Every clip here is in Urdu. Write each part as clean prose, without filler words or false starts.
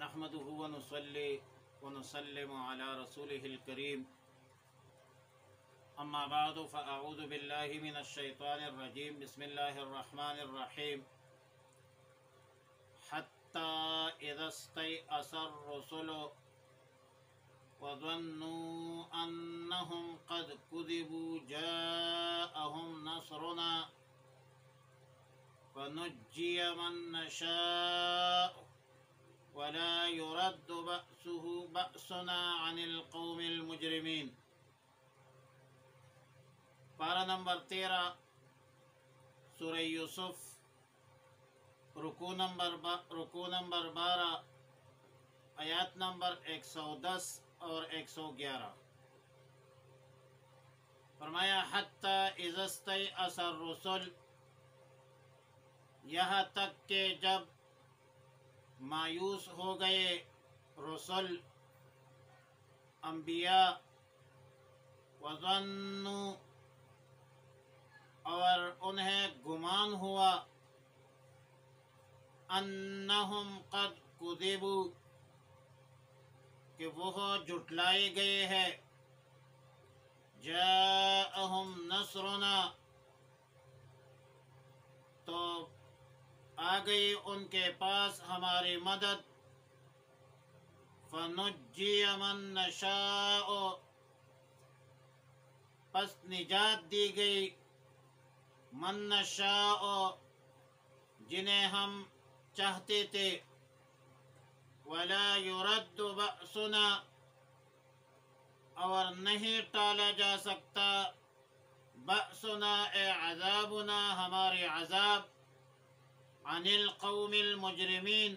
نحمده ونصلي ونسلم على رسوله الكريم أما بعد فأعوذ بالله من الشيطان الرجيم بسم الله الرحمن الرحيم حتى إذا استيأس الرسل وظنوا أنهم قد كذبوا جاءهم نصرنا فنجي من نشاء ولا يرد بأسنا عن القوم المجرمين۔ پارہ نمبر 13 سورہ یوسف، رکوع نمبر 12، آیات نمبر 110 اور 111۔ فرمایا حتی اذا استیأس الرسل، یہاں تک کہ جب مایوس ہو گئے رسل انبیاء، وظنوا، اور انہیں گمان ہوا، انہم قد کذبوا، کہ وہ جھٹلائے گئے ہیں، جاءہم نصرنا، تو آ گئی ان کے پاس ہماری مدد، فنجی من نشاء، پس نجات دی گئی، من نشاء، جنہیں ہم چاہتے تھے، ولا يرد بأسنا، اور نہیں ٹالا جا سکتا، بأسنا اے عذابنا، ہمارے عذاب، عن القوم المجرمین،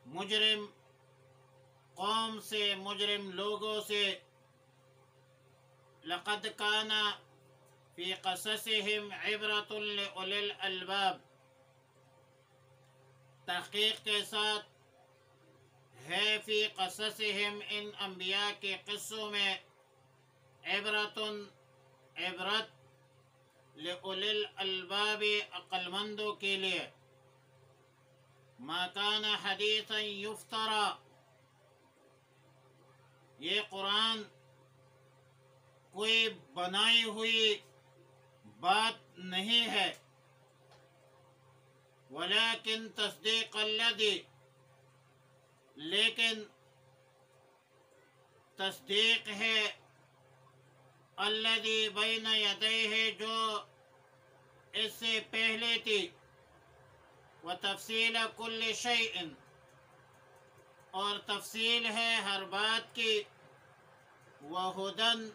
مجرم قوم سے، مجرم لوگوں سے۔ لقد کان فی قصصہم عبرۃ لأولی الالباب، تحقیق کے ساتھ ہے فی قصصہم، ان انبیاء کے قصوں میں، عبرۃ، عبرت، لأولی الالباب، عقل مندوں کے لیے۔ ما کان حدیثا یفترا، یہ قرآن کوئی بنائی ہوئی بات نہیں ہے، ولیکن تصدیق الذی، لیکن تصدیق ہے، الذی بین یدیہ، جو اس سے پہلے تھی، وتفصیل کل شیء، اور تفصیل ہے ہر بات کی، وہدی،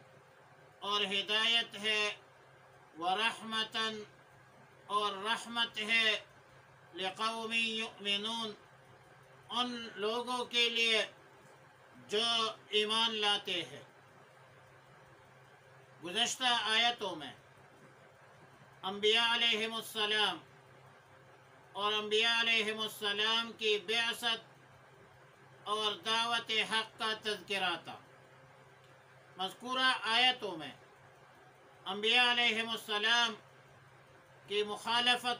اور ہدایت ہے، ورحمۃ، اور رحمت ہے، لقوم یؤمنون، ان لوگوں کے لیے جو ایمان لاتے ہیں۔ گزشتہ آیتوں میں انبیاء علیہم السلام اور انبیاء علیہم السلام کی بعثت اور دعوت حق کا تذکرہ تھا۔ مذکورہ آیتوں میں انبیاء علیہم السلام کی مخالفت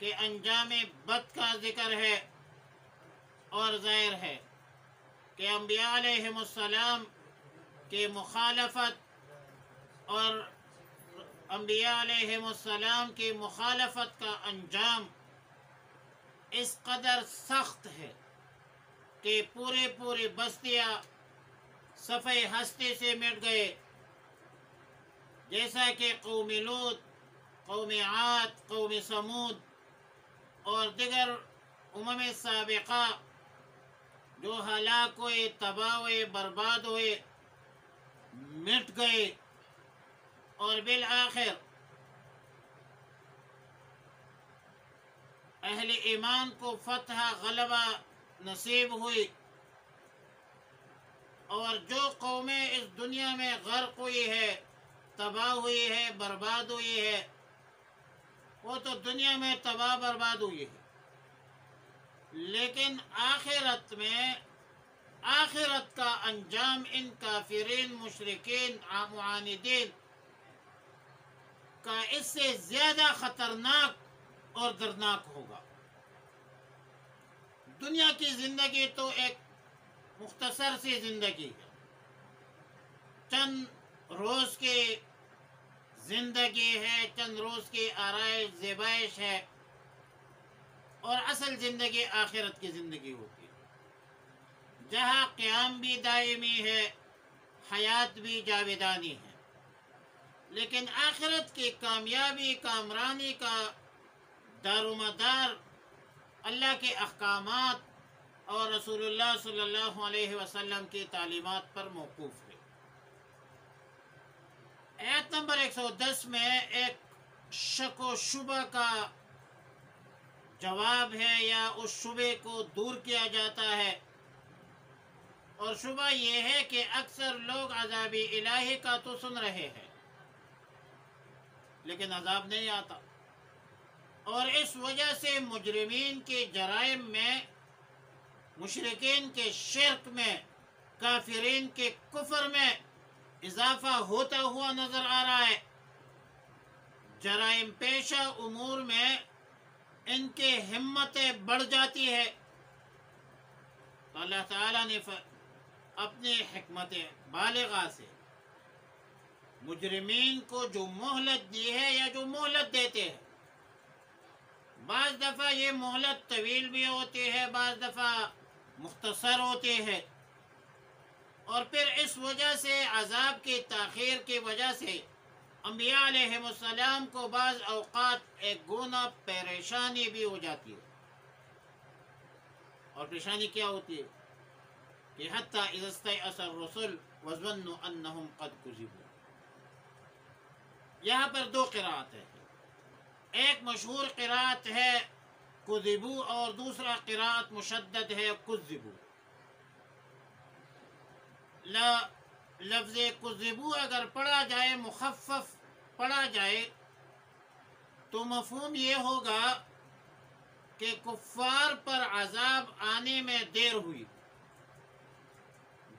کے انجام بد کا ذکر ہے، اور ظاہر ہے کہ انبیاء علیہم السلام کی مخالفت اور انبیاء علیہم السلام کی مخالفت کا انجام اس قدر سخت ہے کہ پوری بستیاں صفحہ ہستی سے مٹ گئے، جیسا کہ قوم لوط، قوم عاد، قوم سمود اور دیگر امم سابقہ جو ہلاک ہوئے، تباہ ہوئے، برباد ہوئے، مٹ گئے، اور بالآخر اہل ایمان کو فتح، غلبہ نصیب ہوئی، اور جو قومیں اس دنیا میں غرق ہوئی ہے، تباہ ہوئی ہے، برباد ہوئی ہے، وہ تو دنیا میں تباہ برباد ہوئی ہے، لیکن آخرت میں، آخرت کا انجام ان کافرین، مشرکین، معاندین کا اس سے زیادہ خطرناک اور دردناک ہوگا۔ دنیا کی زندگی تو ایک مختصر سی زندگی ہے، چند روز کی زندگی ہے، چند روز کی آرائش زیبائش ہے، اور اصل زندگی آخرت کی زندگی ہوتی ہے، جہاں قیام بھی دائمی ہے، حیات بھی جاویدانی ہے۔ لیکن آخرت کی کامیابی کامرانی کا دار و مدار اللہ کے احکامات اور رسول اللہ صلی اللہ علیہ وسلم کی تعلیمات پر موقوف ہے۔ آیت نمبر 110 میں ایک شک و شبہ کا جواب ہے، یا اس شبے کو دور کیا جاتا ہے، اور شبہ یہ ہے کہ اکثر لوگ عذاب الہی کا تو سن رہے ہیں لیکن عذاب نہیں آتا، اور اس وجہ سے مجرمین کے جرائم میں، مشرکین کے شرک میں، کافرین کے کفر میں اضافہ ہوتا ہوا نظر آ رہا ہے۔ جرائم پیشہ امور میں ان کے ہمتیں بڑھ جاتی ہے، تو اللہ تعالیٰ نے اپنے حکمت بالغہ سے مجرمین کو جو مہلت دی ہے یا جو مہلت دیتے ہیں، بعض دفعہ یہ مہلت طویل بھی ہوتی ہے، بعض دفعہ مختصر ہوتی ہے، اور پھر اس وجہ سے عذاب کی تاخیر کی وجہ سے انبیاء علیہ السلام کو بعض اوقات ایک گونا پریشانی بھی ہو جاتی ہے۔ اور پریشانی کیا ہوتی ہے کہ حتیٰ اذا استیأس الرسل وظنوا انہم قد کذبوا۔ یہاں پر دو قرأت ہیں، ایک مشہور قرأت ہے کذبوا، اور دوسرا قرأت مشدد ہے کذبوا۔ لفظ کذبوا اگر پڑھا جائے، مخفف پڑھا جائے، تو مفہوم یہ ہوگا کہ کفار پر عذاب آنے میں دیر ہوئی،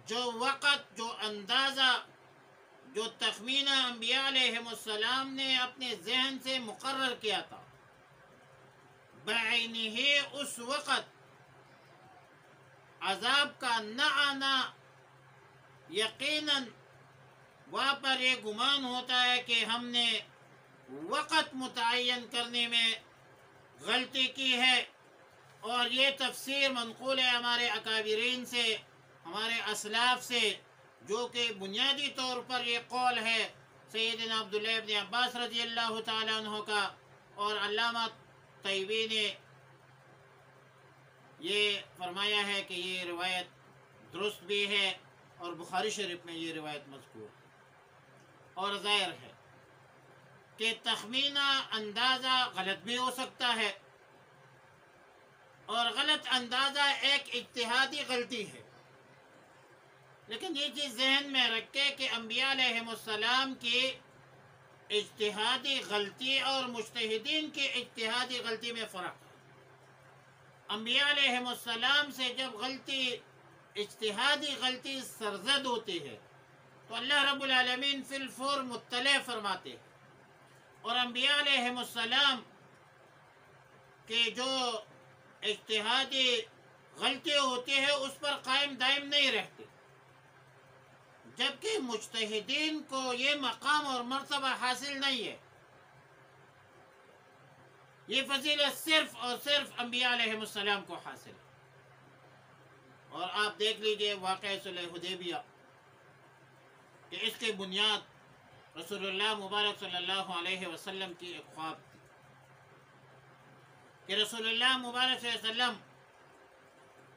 جو وقت، جو اندازہ، جو تخمینہ انبیاء علیہ السلام نے اپنے ذہن سے مقرر کیا تھا، بعینہ اس وقت عذاب کا نہ آنا، یقیناً وہاں پر یہ گمان ہوتا ہے کہ ہم نے وقت متعین کرنے میں غلطی کی ہے، اور یہ تفسیر منقول ہے ہمارے اکابرین سے، ہمارے اسلاف سے، جو کہ بنیادی طور پر یہ قول ہے سیدنا عبداللہ ابن عباس رضی اللہ تعالیٰ عنہ کا، اور علامہ طیبی نے یہ فرمایا ہے کہ یہ روایت درست بھی ہے، اور بخاری شریف میں یہ روایت مذکور ہے۔ اور ظاہر ہے کہ تخمینہ، اندازہ غلط بھی ہو سکتا ہے، اور غلط اندازہ ایک اجتہادی غلطی ہے، لیکن یہ چیز ذہن میں رکھے کہ انبیاء علیہ السلام کی اجتہادی غلطی اور مجتہدین کی اجتہادی غلطی میں فرق ہے۔ انبیاء علیہ السلام سے جب غلطی، اجتہادی غلطی سرزد ہوتی ہے تو اللہ رب العالمین فی الفور مطلع فرماتے ہیں، اور انبیاء علیہ السلام کے جو اجتہادی غلطی ہوتی ہے اس پر قائم دائم نہیں رہتے، جبکہ مجتہدین کو یہ مقام اور مرتبہ حاصل نہیں ہے۔ یہ فضیلت صرف اور صرف انبیاء علیہ السلام کو حاصل ہے۔ اور آپ دیکھ لیجئے واقعہ صلح حدیبیہ، کہ اس کی بنیاد رسول اللہ مبارک صلی اللہ علیہ وسلم کی ایک خواب تھی، کہ رسول اللہ مبارک صلی اللہ علیہ وسلم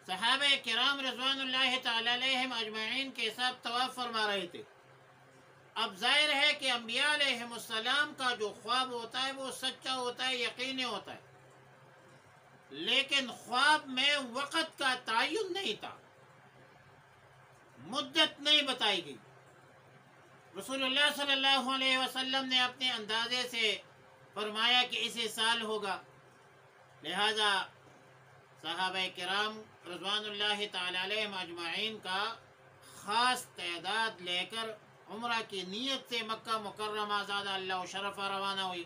صحابہ کرام رضوان اللہ تعالی علیہم اجمعین کے ساتھ طواف فرما رہے تھے۔ اب ظاہر ہے کہ انبیاء علیہ السلام کا جو خواب ہوتا ہے وہ سچا ہوتا ہے، یقینی ہوتا ہے، لیکن خواب میں وقت کا تعین نہیں تھا، مدت نہیں بتائی گئی۔ رسول اللہ صلی اللہ علیہ وسلم نے اپنے اندازے سے فرمایا کہ اسی سال ہوگا، لہذا صحابہ کرام رضوان اللہ تعالی علیہم اجمعین کا خاص تعداد لے کر عمرہ کی نیت سے مکہ مکرمہ زادہ اللہ شرف روانہ ہوئی۔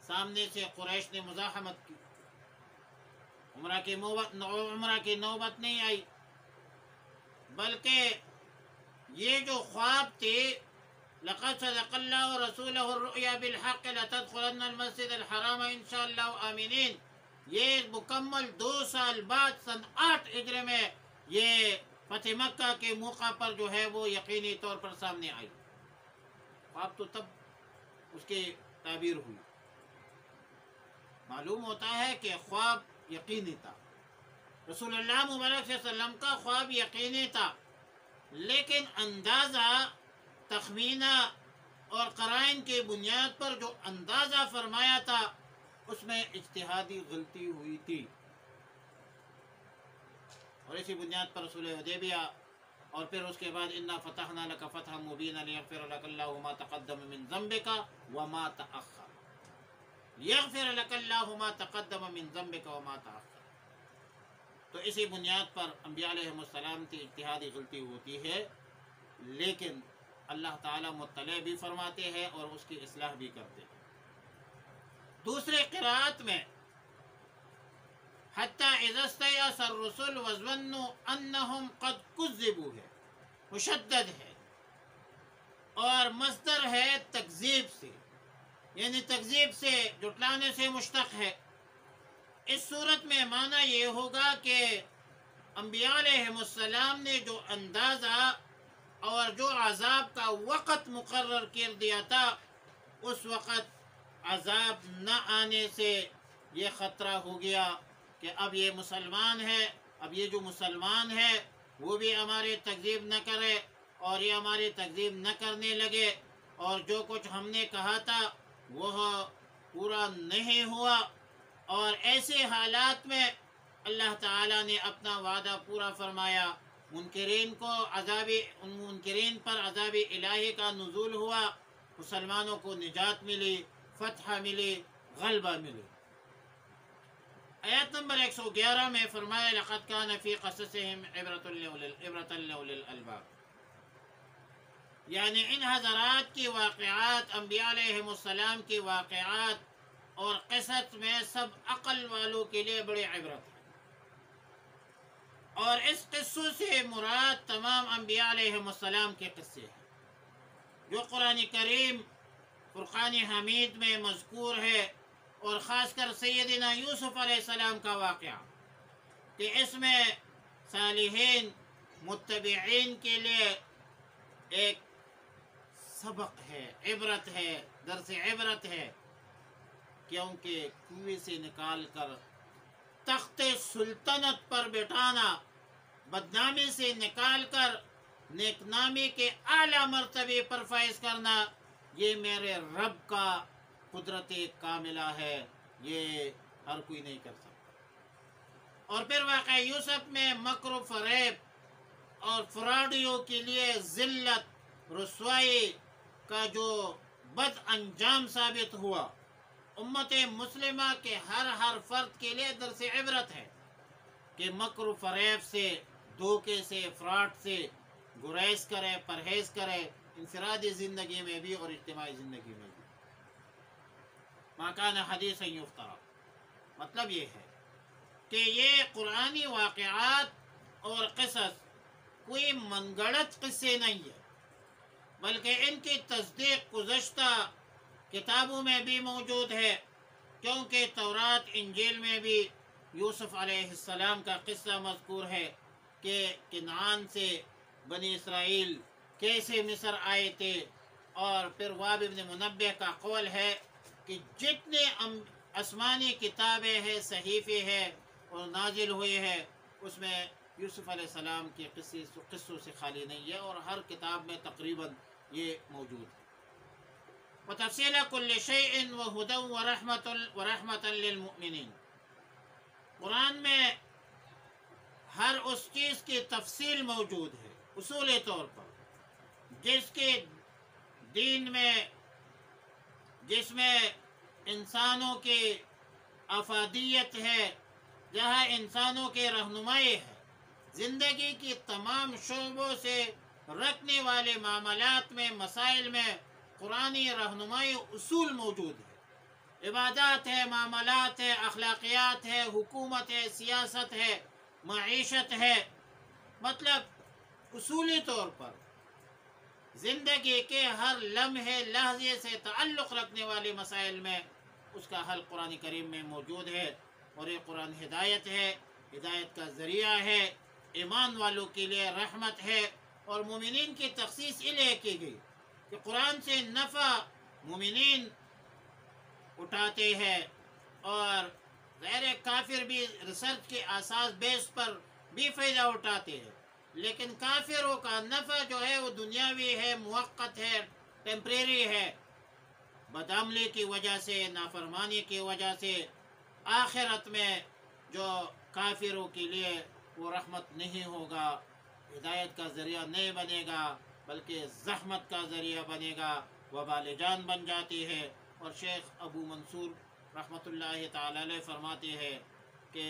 سامنے سے قریش نے مزاحمت کی، عمرہ کی نوبت نہیں آئی، بلکہ یہ جو خواب تھے، لقد صدق اللہ رسولہ الرؤیا بالحق لتدخلن المسجد الحرام انشاءاللہ آمینین، یہ مکمل 2 سال بعد سن 8 ہجری میں یہ فتح مکہ کے موقع پر جو ہے وہ یقینی طور پر سامنے آئی۔ خواب تو تب اس کی تعبیر ہوئی۔ معلوم ہوتا ہے کہ خواب یقینی تھا، رسول اللہ مبارک صلی اللہ علیہ وسلم کا خواب یقینی تھا، لیکن اندازہ، تخمینہ اور قرائن کی بنیاد پر جو اندازہ فرمایا تھا اس میں اجتہادی غلطی ہوئی تھی، اور اسی بنیاد پر رسول حدیبیہ اور پھر اس کے بعد انا فتحنا لک فتحا مبینا لیغفر لک اللہ ما تقدم من ذنبک وما تأخر، لیغفر لک اللہ ما تقدم من ذنبک وما تأخر۔ تو اسی بنیاد پر انبیاء علیہ السلام کی اجتہادی غلطی ہوتی ہے، لیکن اللہ تعالیٰ مطلع بھی فرماتے ہیں اور اس کی اصلاح بھی کرتے ہیں۔ دوسرے قرآت میں حتی اذا استیأس الرسل وظنوا انہم قد کذبوا ہے، مشدد ہے، اور مصدر ہے تکذیب سے، یعنی تکذیب سے، جھٹلانے سے مشتق ہے۔ اس صورت میں معنی یہ ہوگا کہ انبیاء علیہ السلام نے جو اندازہ اور جو عذاب کا وقت مقرر کر دیا تھا، اس وقت عذاب نہ آنے سے یہ خطرہ ہو گیا کہ اب یہ مسلمان ہے، اب یہ جو مسلمان ہے وہ بھی ہماری تکذیب نہ کرے اور یہ ہماری تکذیب نہ کرنے لگے، اور جو کچھ ہم نے کہا تھا وہ پورا نہیں ہوا۔ اور ایسے حالات میں اللہ تعالیٰ نے اپنا وعدہ پورا فرمایا، منکرین پر عذاب الہی کا نزول ہوا، مسلمانوں کو نجات ملی، فتح ملی، غلبہ ملی۔ آیت نمبر 111 میں فرمایا لقد کان فی قصصہم عبرۃ لأولی الالباب، یعنی ان حضرات کی واقعات، انبیاء علیہ السلام کی واقعات اور قصص میں سب عقل والوں کے لیے بڑی عبرت ہے، اور اس قصوں سے مراد تمام انبیاء علیہ السلام کے قصے ہیں جو قرآن کریم فرقان حمید میں مذکور ہے، اور خاص کر سیدنا یوسف علیہ السلام کا واقعہ کہ اس میں صالحین متبعین کے لیے ایک سبق ہے، عبرت ہے، درس عبرت ہے، کیونکہ کنویں سے نکال کر تخت سلطنت پر بٹھانا، بدنامی سے نکال کر نیک نامی کے اعلیٰ مرتبے پر فائز کرنا، یہ میرے رب کا قدرت کاملہ ہے، یہ ہر کوئی نہیں کر سکتا۔ اور پھر واقعہ یوسف میں مکر و فریب اور فراڈیوں کے لیے ذلت، رسوائی کا جو بد انجام ثابت ہوا، امت مسلمہ کے ہر فرد کے لیے درس عبرت ہے کہ مکر و فریب سے، دھوکے سے، فراڈ سے گریز کرے، پرہیز کرے، انفرادی زندگی میں بھی اور اجتماعی زندگی میں بھی۔ ما کان حدیثا یفترا، مطلب یہ ہے کہ یہ قرآنی واقعات اور قصص کوئی من گھڑت قصے نہیں ہے، بلکہ ان کی تصدیق گزشتہ کتابوں میں بھی موجود ہے، کیونکہ تورات انجیل میں بھی یوسف علیہ السلام کا قصہ مذکور ہے کہ کنعان سے بنی اسرائیل کیسے مصر آئے تھے، اور پھر واب ابن منبہ کا قول ہے کہ جتنے آسمانی کتابیں ہیں، صحیفے ہیں اور نازل ہوئے ہیں، اس میں یوسف علیہ السلام کے قصوں سے خالی نہیں ہے، اور ہر کتاب میں تقریباً یہ موجود ہے۔ وَتَفْصِيلَ كُلِّ شَيْءٍ وَهُدًى وَرَحْمَةً لِلْمُؤْمِنِينَ، قرآن میں ہر اس چیز کی تفصیل موجود ہے، اصولی طور پر، جس کے دین میں، جس میں انسانوں کی افادیت ہے، جہاں انسانوں کی رہنمائی ہے، زندگی کی تمام شعبوں سے رکھنے والے معاملات میں، مسائل میں قرآنی رہنمائی اصول موجود ہے، عبادات ہے، معاملات ہے، اخلاقیات ہے، حکومت ہے، سیاست ہے، معیشت ہے، مطلب اصولی طور پر زندگی کے ہر لمحے لحظے سے تعلق رکھنے والے مسائل میں اس کا حل قرآن کریم میں موجود ہے۔ اور یہ قرآن ہدایت ہے، ہدایت کا ذریعہ ہے، ایمان والوں کے لیے رحمت ہے، اور مومنین کی تخصیص اس لیے کی گئی کہ قرآن سے نفع مومنین اٹھاتے ہیں، اور غیر کافر بھی ریسرچ کے اساس بیس پر بھی فائدہ اٹھاتے ہیں، لیکن کافروں کا نفع جو ہے وہ دنیاوی ہے، موقت ہے، ٹیمپریری ہے، بدعملی کی وجہ سے، نافرمانی کی وجہ سے آخرت میں جو کافروں کے لیے وہ رحمت نہیں ہوگا، ہدایت کا ذریعہ نہیں بنے گا، بلکہ زحمت کا ذریعہ بنے گا، وبال جان بن جاتی ہے۔ اور شیخ ابو منصور رحمۃ اللہ تعالی علیہ فرماتے ہیں کہ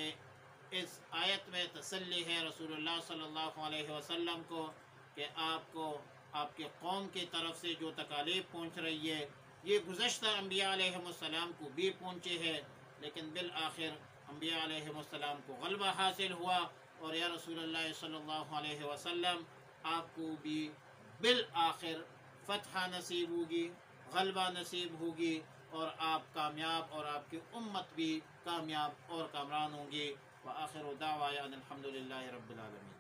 اس آیت میں تسلی ہے رسول اللہ صلی اللہ علیہ وسلم کو کہ آپ کو آپ کے قوم کی طرف سے جو تکالیف پہنچ رہی ہے یہ گزشتہ انبیاء علیہ السلام کو بھی پہنچے ہے، لیکن بالآخر انبیاء علیہ السلام کو غلبہ حاصل ہوا، اور یا رسول اللہ صلی اللہ علیہ وسلم آپ کو بھی بالآخر فتح نصیب ہوگی، غلبہ نصیب ہوگی، اور آپ کامیاب اور آپ کی امت بھی کامیاب اور کامران ہوں گی۔ وآخر دعوانا الحمد للہ رب العالمین۔